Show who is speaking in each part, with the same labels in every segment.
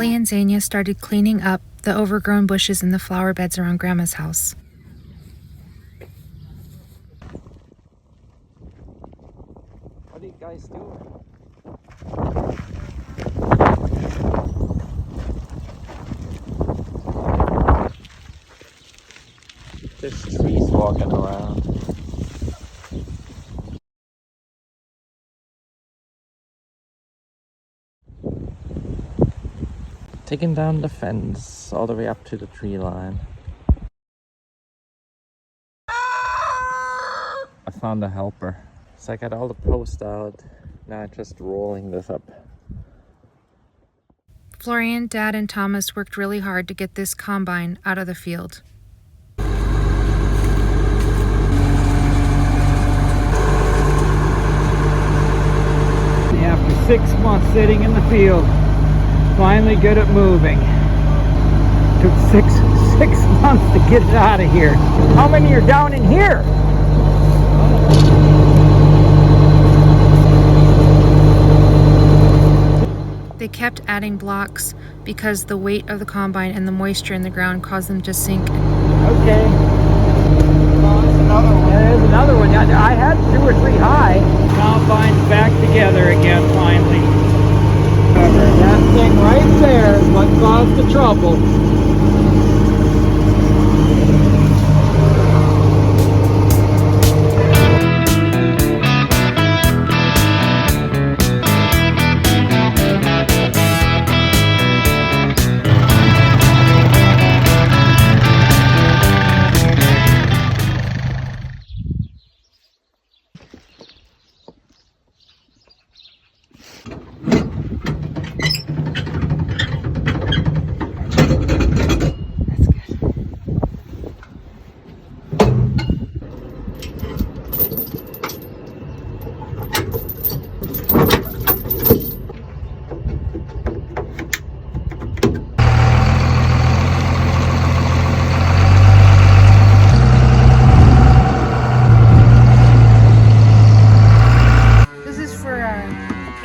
Speaker 1: Holly and Zania started cleaning up the overgrown bushes in the flower beds around Grandma's house.
Speaker 2: What are you guys doing? There's trees walking around. Taking down the fence all the way up to the tree line. I found a helper. So I got all the posts out. Now I'm just rolling this up.
Speaker 1: Florian, Dad, and Thomas worked really hard to get this combine out of the field.
Speaker 3: After 6 months sitting in the field, finally good at moving. Took six months to get it out of here. How many are down in here?
Speaker 1: They kept adding blocks because the weight of the combine and the moisture in the ground caused them to sink.
Speaker 3: Okay. There's another one. There's another one. I had 2 or 3 high. Combine's back together again finally. That thing right there is what caused the trouble.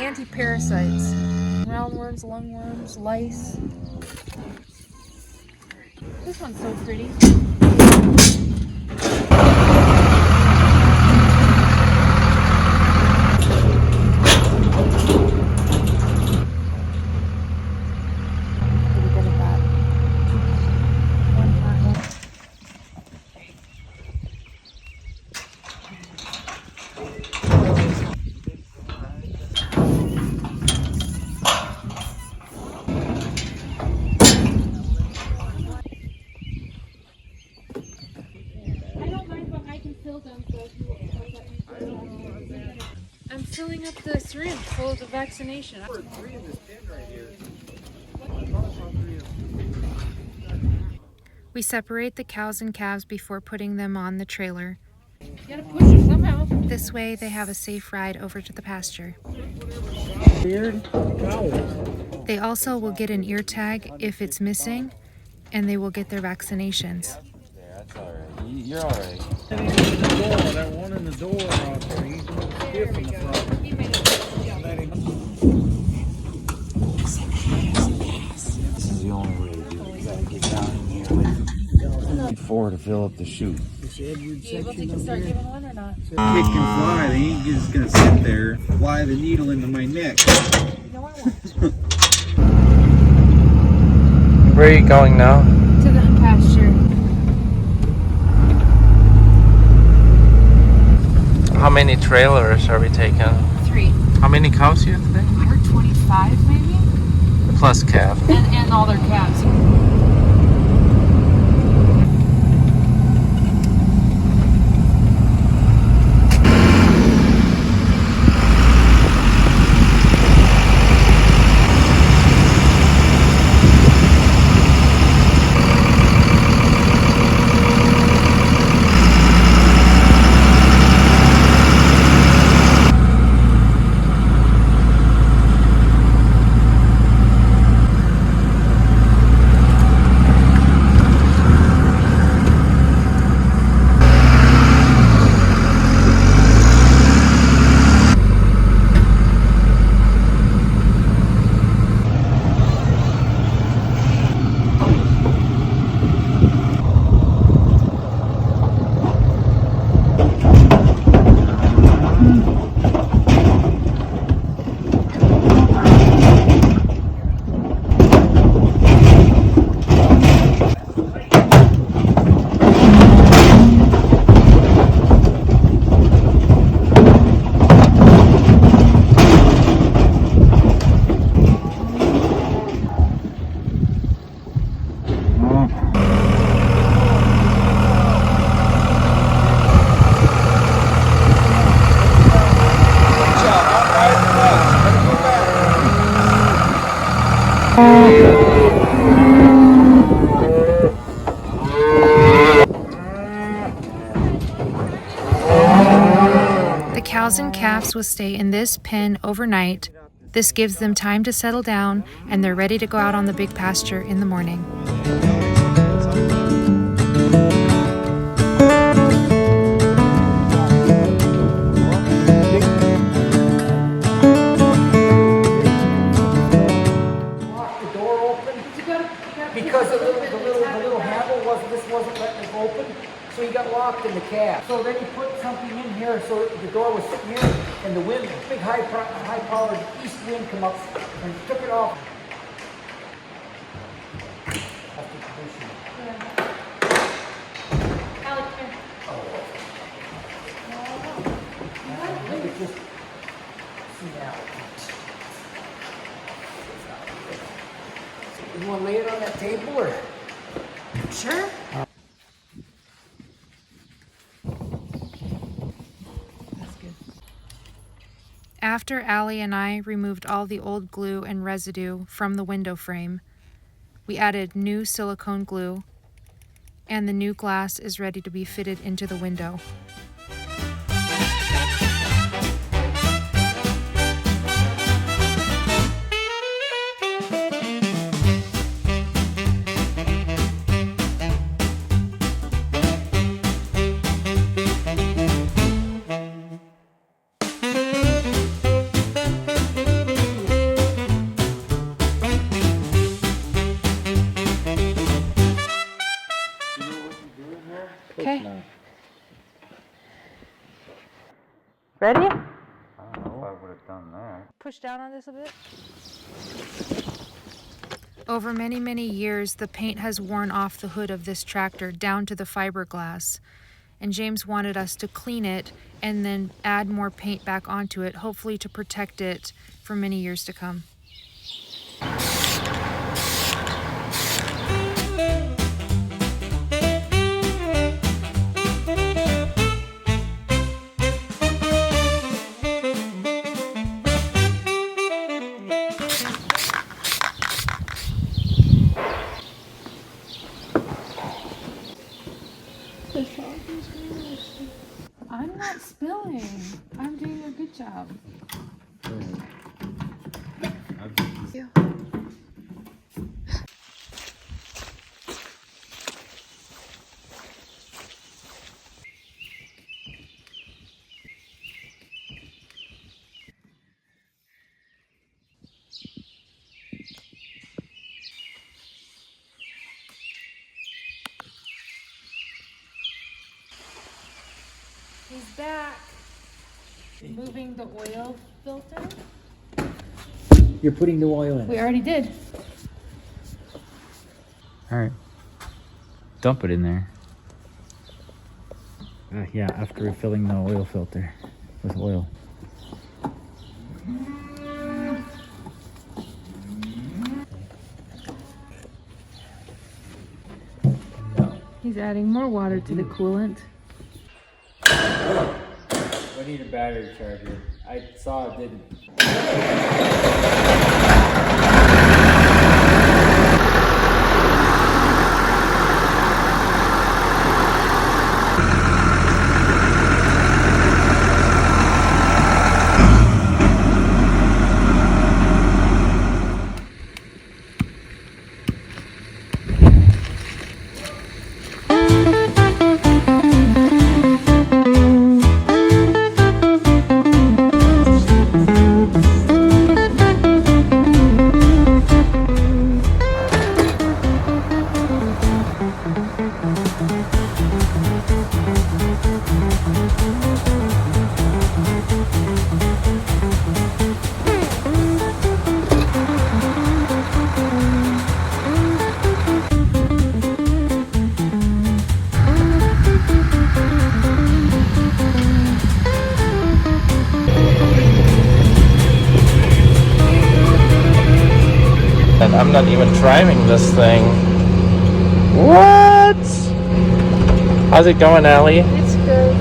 Speaker 1: Anti-parasites, roundworms, lungworms, lice. This one's so pretty. I'm filling up the syringe full of the vaccination. We separate the cows and calves before putting them on the trailer.
Speaker 4: You gotta push it somehow.
Speaker 1: This way they have a safe ride over to the pasture.
Speaker 3: Weird.
Speaker 1: They also will get an ear tag if it's missing, and they will get their vaccinations.
Speaker 2: That's alright. You're alright.
Speaker 3: That one in the door out there, he's a little stiff in the front.
Speaker 4: He made it.
Speaker 3: Let him.
Speaker 2: This is the only way to do it. You gotta get down in here with 4 to fill up the chute.
Speaker 4: You able to start giving one or not?
Speaker 5: Kick and fly, they ain't just gonna sit there, fly the needle into my neck.
Speaker 4: No, I won't.
Speaker 2: Where are you going now?
Speaker 1: To the pasture.
Speaker 2: How many trailers are we taking?
Speaker 1: 3.
Speaker 2: How many cows you have today?
Speaker 1: I heard 25 maybe?
Speaker 2: Plus calf.
Speaker 4: And all their calves.
Speaker 1: cows and calves will stay in this pen overnight. This gives them time to settle down, and they're ready to go out on the big pasture in the morning.
Speaker 3: Because the little handle wasn't letting it open, so he got locked in the cab. So then he put something in here, so the door was sitting here, and the wind, big high-powered east wind come up and took it off. That's the position.
Speaker 4: Alec, here.
Speaker 3: Let me just see now. You want to lay it on that table, or?
Speaker 4: Sure.
Speaker 1: After Allie and I removed all the old glue and residue from the window frame, we added new silicone glue, and the new glass is ready to be fitted into the window. Okay. Ready?
Speaker 2: I don't know if I would have done that.
Speaker 1: Push down on this a bit. Over many, many years, the paint has worn off the hood of this tractor down to the fiberglass, and James wanted us to clean it and then add more paint back onto it, hopefully to protect it for many years to come.
Speaker 4: I'm not spilling. I'm doing a good job. He's back. Moving the oil filter.
Speaker 3: You're putting the oil in.
Speaker 4: We already did.
Speaker 3: All right. Dump it in there. Yeah, after refilling the oil filter with oil.
Speaker 4: He's adding more water to the coolant.
Speaker 3: We need a battery charger. I saw it didn't.
Speaker 6: And I'm not even driving this thing. What? How's it going, Allie?
Speaker 4: It's good.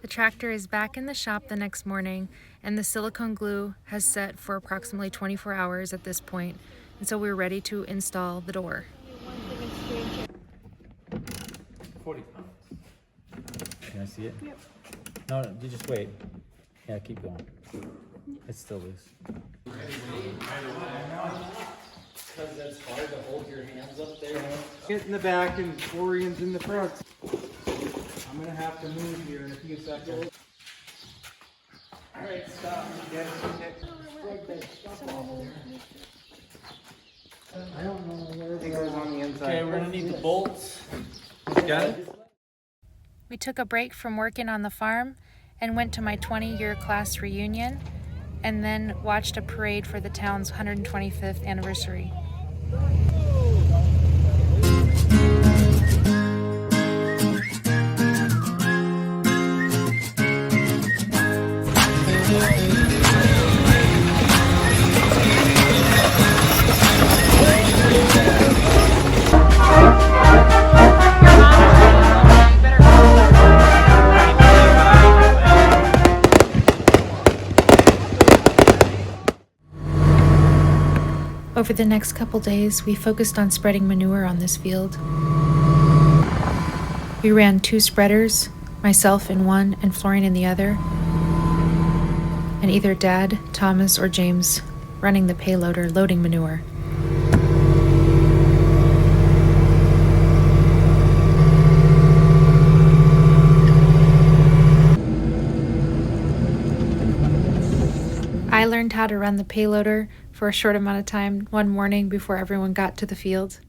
Speaker 1: The tractor is back in the shop the next morning, and the silicone glue has set for approximately 24 hours at this point, and so we're ready to install the door.
Speaker 3: 40 pounds. Can I see it? Yep. No, you just wait. Yeah, keep going. It's still loose. Because it's hard to hold your hands up there.
Speaker 5: Get in the back and Florian's in the front. I'm gonna have to move here in a few seconds. Alright, stop. I don't know where it goes on the inside.
Speaker 3: Okay, we're gonna need the bolts. Got it?
Speaker 1: We took a break from working on the farm and went to my 20-year class reunion, and then watched a parade for the town's 125th anniversary. Over the next couple days, we focused on spreading manure on this field. We ran 2 spreaders, myself in one and Florian in the other, and either Dad, Thomas, or James running the payloader loading manure. I learned how to run the payloader for a short amount of time one morning before everyone got to the field.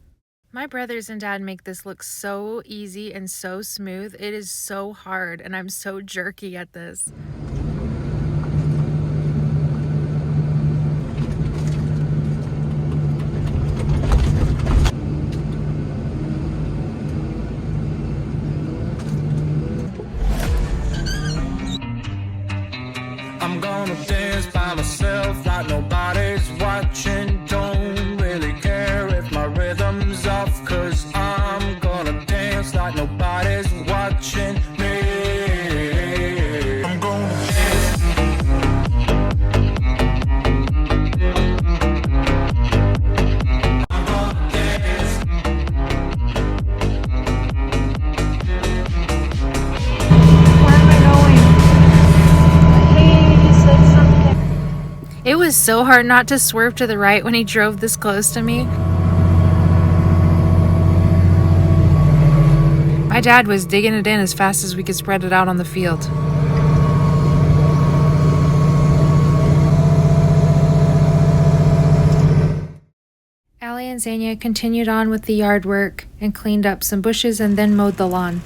Speaker 1: My brothers and Dad make this look so easy and so smooth. It is so hard, and I'm so jerky at this.
Speaker 6: I'm gonna dance by myself like nobody's watching. Don't really care if my rhythm's off, 'cause I'm gonna dance like nobody's watching me. I'm gonna dance. I'm gonna dance.
Speaker 4: Where am I going? Hey, you said something.
Speaker 1: It was so hard not to swerve to the right when he drove this close to me. My dad was digging it in as fast as we could spread it out on the field. Allie and Zania continued on with the yard work and cleaned up some bushes and then mowed the lawn.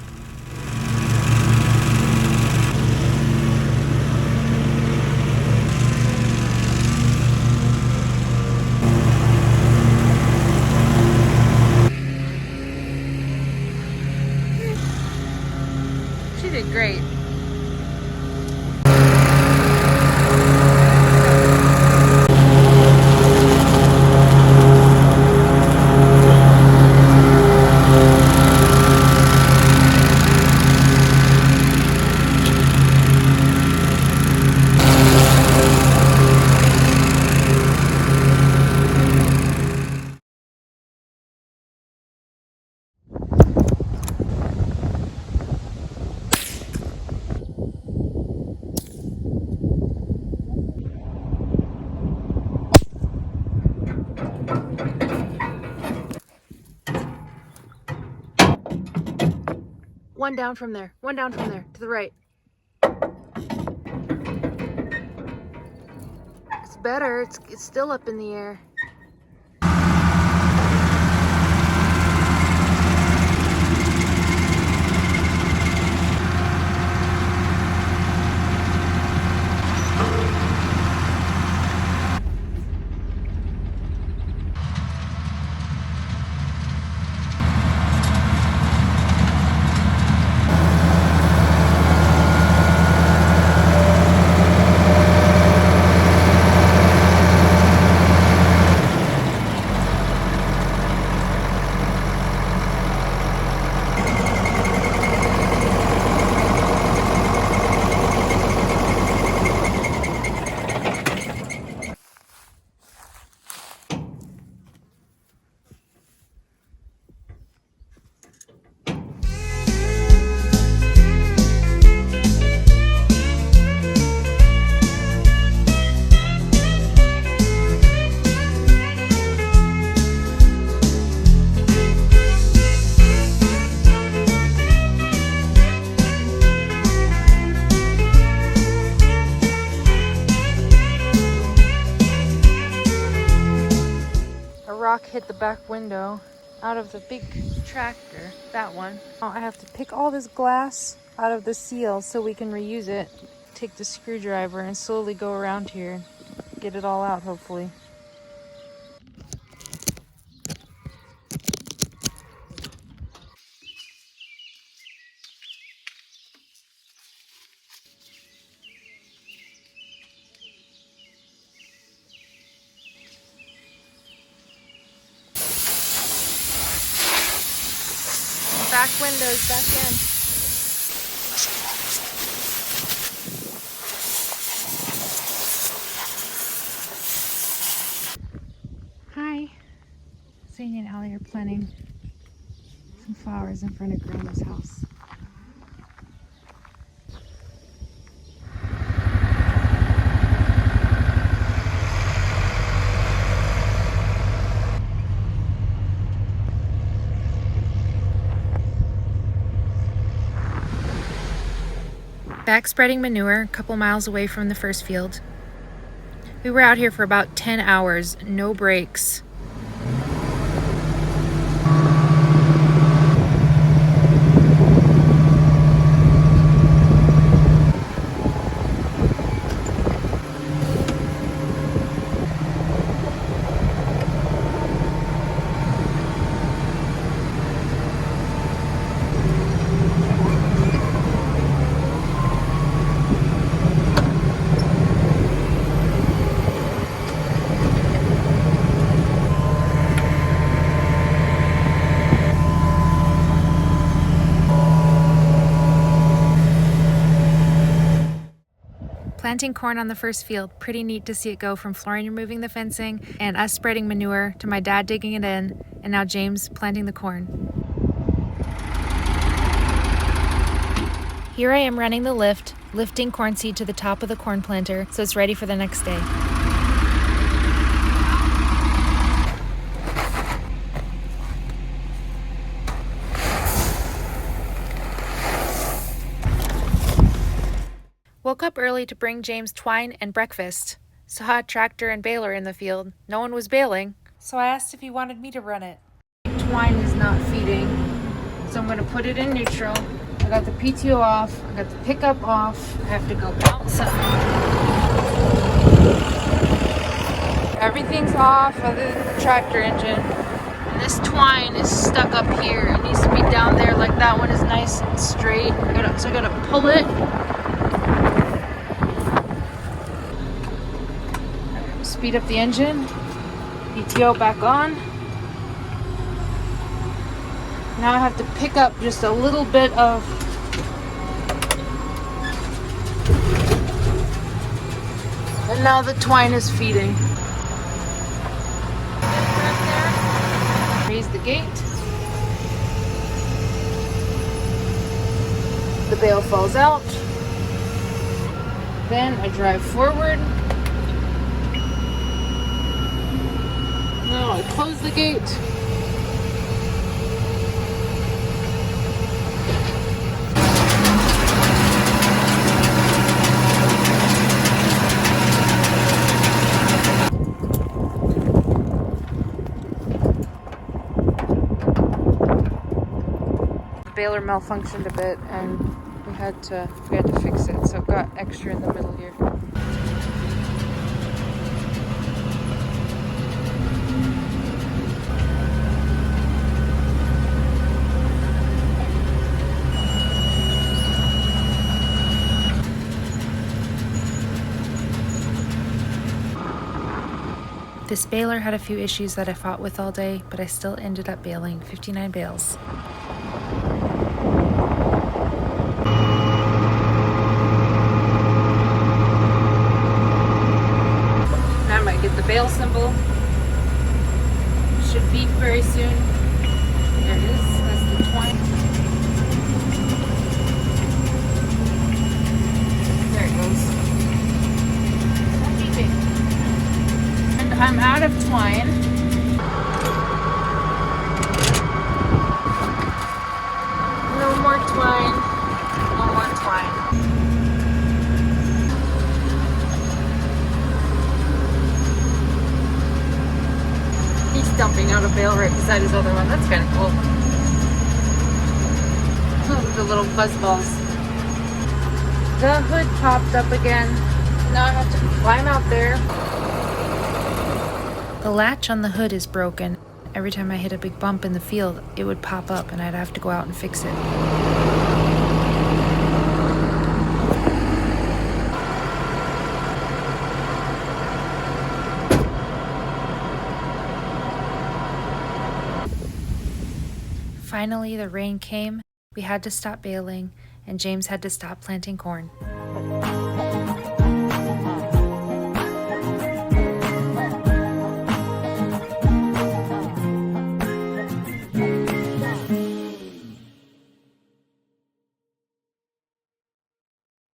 Speaker 1: She did great. One down from there, to the right. It's better, it's still up in the air. rock hit the back window out of the big tractor, that one. Now I have to pick all this glass out of the seal so we can reuse it. Take the screwdriver and slowly go around here, get it all out hopefully. Back windows back in. Hi. Sadie and Allie are planting some flowers in front of Grandma's house. Back spreading manure a couple miles away from the first field. We were out here for about 10 hours, no breaks. Planting corn on the first field, pretty neat to see it go from Florian removing the fencing and us spreading manure to my dad digging it in and now James planting the corn. Here I am running the lift, lifting corn seed to the top of the corn planter so it's ready for the next day. Woke up early to bring James twine and breakfast. Saw a tractor and baler in the field. No one was baling, so I asked if he wanted me to run it. Twine is not feeding, so I'm going to put it in neutral. I got the PTO off, I got the pickup off. I have to go outside. Everything's off other than the tractor engine. And this twine is stuck up here. It needs to be down there like that one is nice and straight. So I gotta pull it. Speed up the engine, PTO back on. Now I have to pick up just a little bit of and now the twine is feeding. Raise the gate. The bale falls out. Then I drive forward. Now I close the gate. The baler malfunctioned a bit and we had to fix it, so it got extra in the middle here. This baler had a few issues that I fought with all day, but I still ended up baling 59 bales. Now I might get the bale symbol. Should beep very soon. There it is. That's the twine. There it goes. I'm out of twine.
Speaker 4: dumping out a bale right beside his other one. That's kind of cool. The little fuzz balls.
Speaker 1: The hood popped up again.
Speaker 4: Now I have to climb out there.
Speaker 1: The latch on the hood is broken. Every time I hit a big bump in the field, it would pop up and I'd have to go out and fix it. Finally, the rain came. We had to stop baling, and James had to stop planting corn.